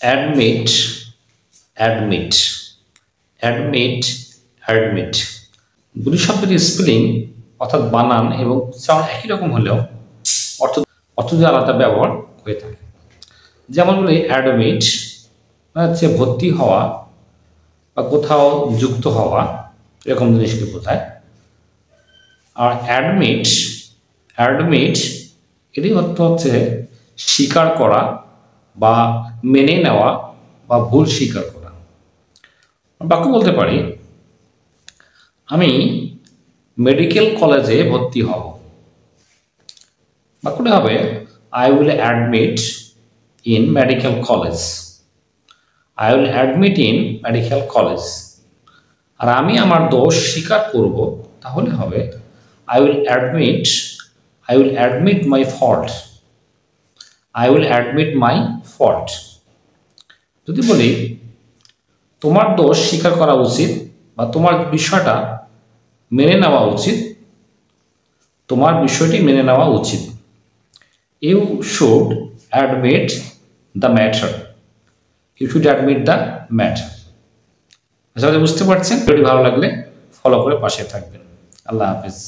Admit, admit, admit, admit দুটি শব্দের spelling অর্থাৎ বানান এবং উচ্চারণ একই রকম হলেও অর্থ অর্থ দিয়ে আলাদা ব্যবহার হয়ে থাকে। যেমন বলি অ্যাডমিট হচ্ছে ভর্তি হওয়া বা কোথাও যুক্ত হওয়া, এরকম জিনিসকে বোঝায়। আর অ্যাডমিট, অ্যাডমিট এরই অর্থ হচ্ছে স্বীকার করা বা মেনে নেওয়া বা ভুল স্বীকার করা। বাক্য বলতে পারি, আমি মেডিকেল কলেজে ভর্তি হব। বাক্যটা হবে I will admit in medical college. I will admit in medical college. আর আমি আমার দোষ স্বীকার করব, তাহলে হবে I will admit, I will admit my fault. I will admit my fault. যদি বলি তোমার দোষ স্বীকার করা উচিত বা তোমার বিষয়টা মেনে নেওয়া উচিত, তোমার বিষয়টি মেনে নেওয়া উচিত। You should admit the matter. You should admit the matter. আশা করি বুঝতে পারছেন। ভিডিওটি ভালো লাগলে ফলো করে পাশে থাকবেন। আল্লাহ হাফেজ।